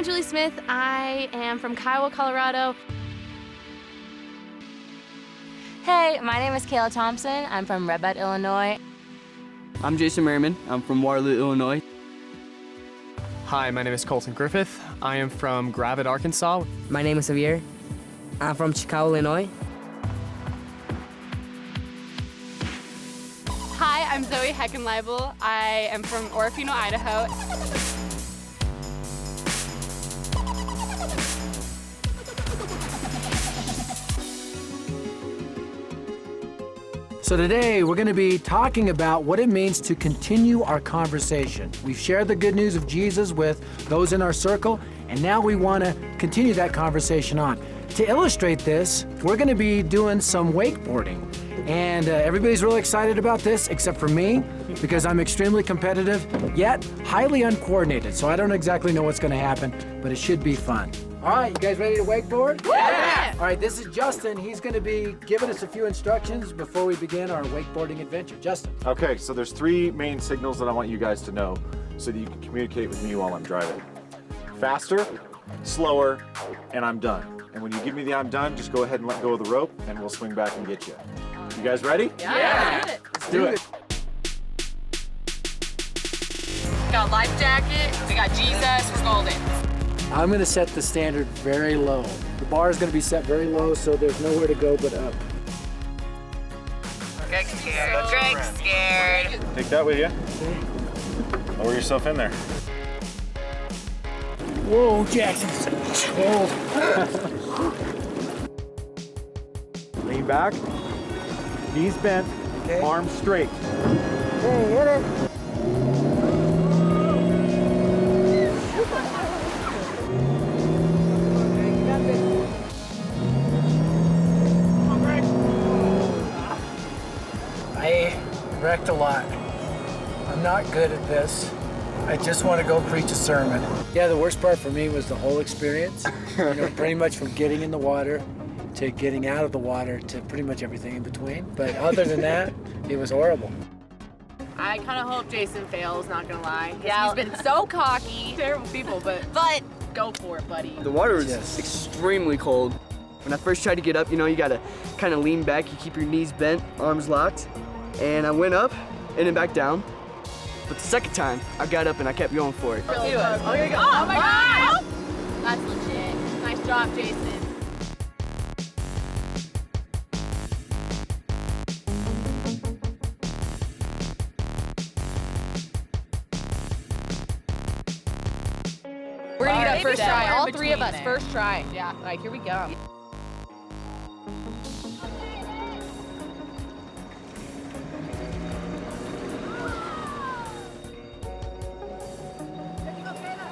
I'm Julie Smith. I am from Kiowa, Colorado. Hey, my name is Kayla Thompson. I'm from Red Bud, Illinois. I'm Jason Merriman. I'm from Waterloo, Illinois. Hi, my name is Colton Griffith. I am from Gravette, Arkansas. My name is Xavier. I'm from Chicago, Illinois. Hi, I'm Zoe Heckenleibel. I am from Orofino, Idaho. So today we're going to be talking about what it means to continue our conversation. We've shared the good news of Jesus with those in our circle, and now we want to continue that conversation on. To illustrate this, we're going to be doing some wakeboarding. And everybody's really excited about this except for me, because I'm extremely competitive, yet highly uncoordinated. So I don't exactly know what's going to happen, but it should be fun. All right, you guys ready to wakeboard? Yeah! All right, this is Justin. He's going to be giving us a few instructions before we begin our wakeboarding adventure. Justin. Okay, so there's three main signals that I want you guys to know so that you can communicate with me while I'm driving. Faster, slower, and I'm done. And when you give me the I'm done, just go ahead and let go of the rope and we'll swing back and get you. You guys ready? Yeah. Let's do it. We got a life jacket, we got Jesus, we're golden. I'm going to set the standard very low. The bar is going to be set very low, so there's nowhere to go but up. Greg's scared. Greg's scared. Take that with you. Lower yourself in there. Whoa, Jackson. Whoa. Lean back, knees bent, arms straight. Hey, hit it. I wrecked a lot. I'm not good at this. I just want to go preach a sermon. Yeah, the worst part for me was the whole experience. Pretty much from getting in the water to getting out of the water to pretty much everything in between. But other than that, it was horrible. I kind of hope Jason fails, not gonna lie. Yeah. He's been so cocky. Terrible people, but go for it, buddy. The water was Yes. extremely cold. When I first tried to get up, you gotta kind of lean back, you keep your knees bent, arms locked, and I went up and then back down. But the second time, I got up and I kept going for it. Oh, here we go. Oh my God! That's legit. Nice job, Jason. We're gonna get that first try. All three of us, first try. Yeah. All right, here we go.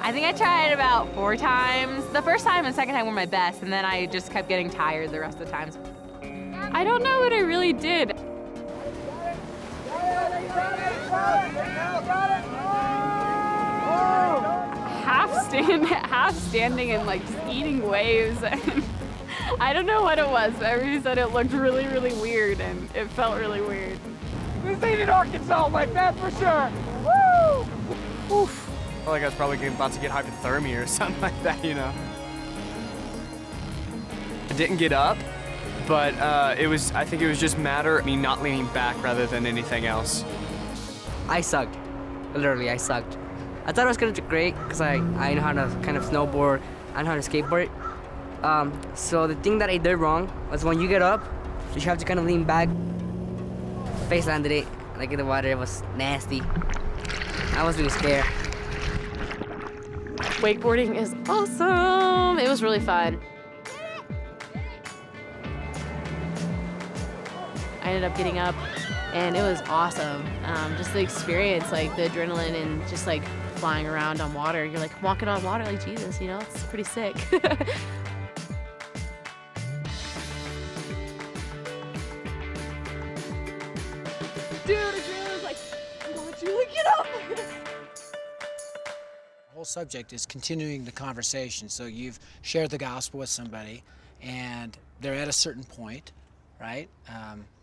I think I tried about 4 times. The first time and second time were my best, and then I just kept getting tired the rest of the times. I don't know what I really did. Half standing and like just eating waves. And I don't know what it was, but everybody said it looked really, really weird, and it felt really weird. This ain't in Arkansas like that for sure. Woo! Oof. I feel like I was probably about to get hypothermia or something like that, I didn't get up, but I think it was just a matter of me not leaning back rather than anything else. I sucked. Literally, I sucked. I thought I was gonna do great because I know how to kind of snowboard, I know how to skateboard. So the thing that I did wrong was when you get up, you have to kind of lean back. Face landed it, like in the water, it was nasty. I was really scared. Wakeboarding is awesome. It was really fun. I ended up getting up, and it was awesome. Just the experience, like the adrenaline and just like flying around on water. You're like walking on water like Jesus, it's pretty sick. Dude, adrenaline's like, come on, Julie, get up! The whole subject is continuing the conversation. So you've shared the gospel with somebody, and they're at a certain point, right?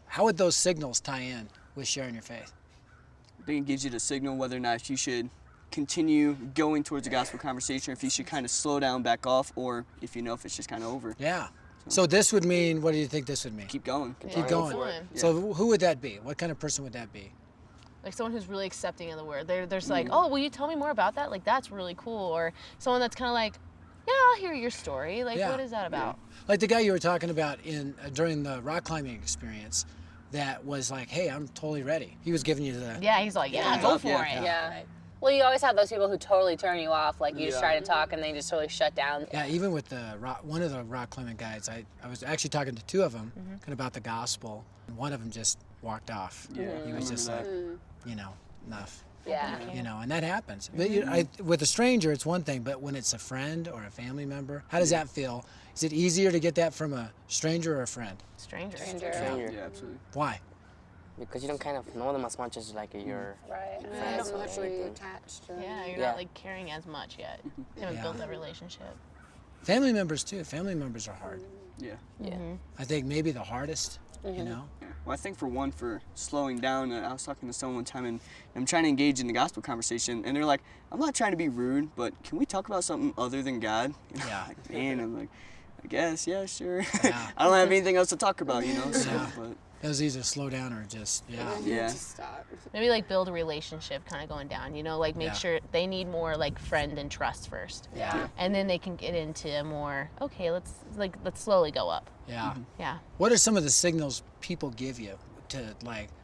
How would those signals tie in with sharing your faith? I think it gives you the signal whether or not you should continue going towards the gospel conversation, or if you should kind of slow down, back off, or if you know if it's just kind of over. Yeah. So this would mean, what do you think this would mean? Keep going. Keep going. So who would that be? What kind of person would that be? Like someone who's really accepting of the word. There's like, oh, will you tell me more about that? Like, that's really cool. Or someone that's kind of like, yeah, I'll hear your story. Like, what is that about? Like the guy you were talking about during the rock climbing experience, that was like, hey, I'm totally ready. He was giving you the... Yeah, he's like, yeah, go for it. Yeah. Well, you always have those people who totally turn you off. Like, you just try to talk and they just totally shut down. Yeah, even with one of the rock climbing guides, I was actually talking to two of them kind of about the gospel, and one of them just walked off. Yeah, he was just like, enough. Yeah. And that happens. But with a stranger, it's one thing, but when it's a friend or a family member, how does that feel? Is it easier to get that from a stranger or a friend? Stranger. Yeah, absolutely. Why? Because you don't kind of know them as much as like your friends. Not actually attached. Yeah, you're not like caring as much yet. You haven't built that relationship. Family members too. Family members are hard. Yeah. I think maybe the hardest, you know? Yeah. Well, I think for slowing down, I was talking to someone one time, and I'm trying to engage in the gospel conversation, and they're like, I'm not trying to be rude, but can we talk about something other than God? Yeah. Like, man, I'm like, I guess, yeah, sure. Yeah. I don't have anything else to talk about, so, but. It was either slow down or just, Yeah. Stop. Maybe like build a relationship kind of going down, like make sure they need more like friend and trust first. Yeah. And then they can get into more, okay, let's slowly go up. Yeah. Yeah. What are some of the signals people give you to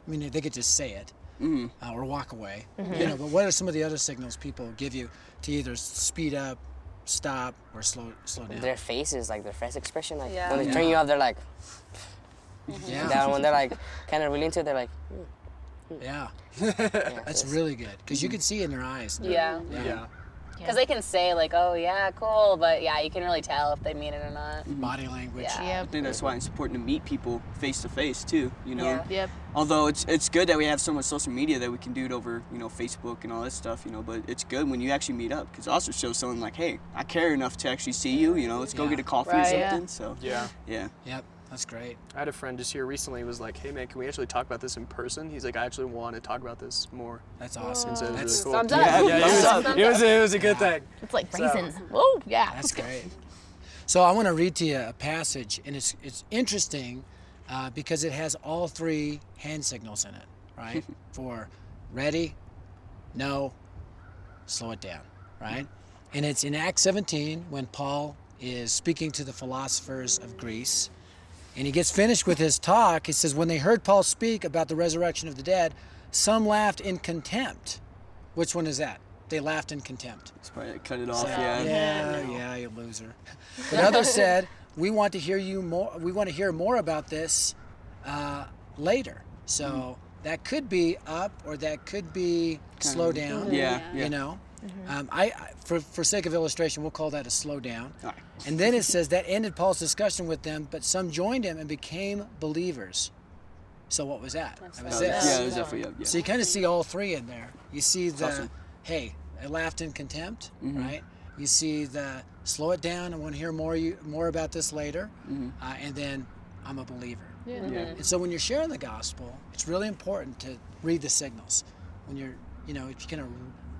they could just say it or walk away, but what are some of the other signals people give you to either speed up, stop, or slow down? Their faces, like their face expression, like Yeah. when they turn you off, they're like, Yeah. that when they're like kind of really into it, they're like, Yeah. yeah, That's really good because you can see it in their eyes. Yeah. Yeah. Because they can say like, oh yeah, cool, but yeah, you can really tell if they mean it or not. Body language. Yeah. I think that's why it's important to meet people face to face too, Yeah. Yep. Although it's good that we have so much social media that we can do it over, Facebook and all that stuff, but it's good when you actually meet up because it also shows someone like, hey, I care enough to actually see you, let's go get a coffee or Right, something. So Yeah. Yep. That's great. I had a friend just here recently who was like, hey man, can we actually talk about this in person? He's like, I actually want to talk about this more. That's awesome. And so it was That's really cool. Thumbs up. Yeah, it was a good thing. It's like brazen. Whoa, yeah. That's great. So I want to read to you a passage, and it's interesting because it has all three hand signals in it, right? For ready, no, slow it down, right? And it's in Acts 17 when Paul is speaking to the philosophers of Greece. And he gets finished with his talk. He says, when they heard Paul speak about the resurrection of the dead, some laughed in contempt. Which one is that? They laughed in contempt. it's probably cut it off. So, Yeah. yeah, you loser. But others said, we want to hear you more. We want to hear more about this later. So that could be up, or that could be slow down. Yeah. For sake of illustration, we'll call that a slow down. All right. And then it says that ended Paul's discussion with them, but some joined him and became believers. So what was that? That was this. Yeah, it was definitely up. Yeah. So you kind of see all three in there. You see the, awesome. hey, I laughed in contempt, right? You see the slow it down. I want to hear more about this later, and then I'm a believer. Yeah. And so when you're sharing the gospel, it's really important to read the signals. When you're, if you're gonna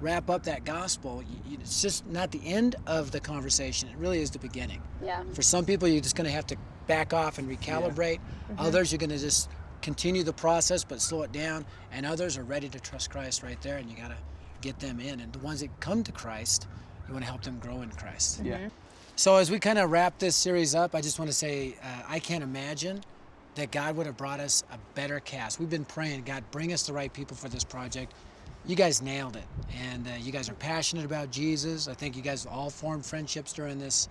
wrap up that gospel, it's just not the end of the conversation. It really is the beginning. Yeah. For some people, you're just gonna have to back off and recalibrate. Others, you're gonna just continue the process but slow it down. And others are ready to trust Christ right there, and you gotta get them in. And the ones that come to Christ, you wanna help them grow in Christ. Yeah. So as we kind of wrap this series up, I just want to say I can't imagine that God would have brought us a better cast. We've been praying, God, bring us the right people for this project. You guys nailed it, and you guys are passionate about Jesus. I think you guys all formed friendships during this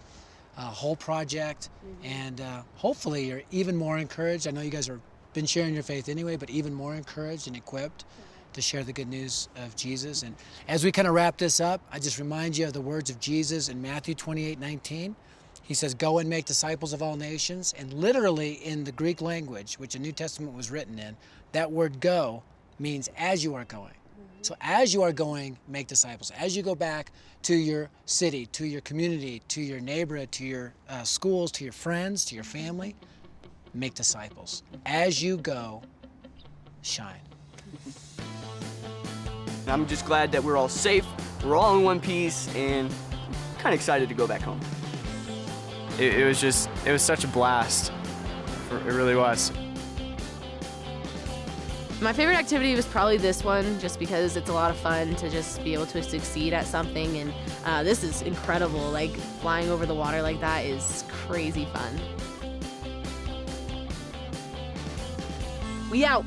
whole project, and hopefully you're even more encouraged. I know you guys have been sharing your faith anyway, but even more encouraged and equipped to share the good news of Jesus. And as we kind of wrap this up, I just remind you of the words of Jesus in Matthew 28:19. He says, go and make disciples of all nations. And literally in the Greek language, which the New Testament was written in, that word go means as you are going. So as you are going, make disciples. As you go back to your city, to your community, to your neighborhood, to your schools, to your friends, to your family, make disciples. As you go, shine. I'm just glad that we're all safe, we're all in one piece, and kind of excited to go back home. It was such a blast. It really was. My favorite activity was probably this one, just because it's a lot of fun to just be able to succeed at something, and this is incredible. Like, flying over the water like that is crazy fun. We out.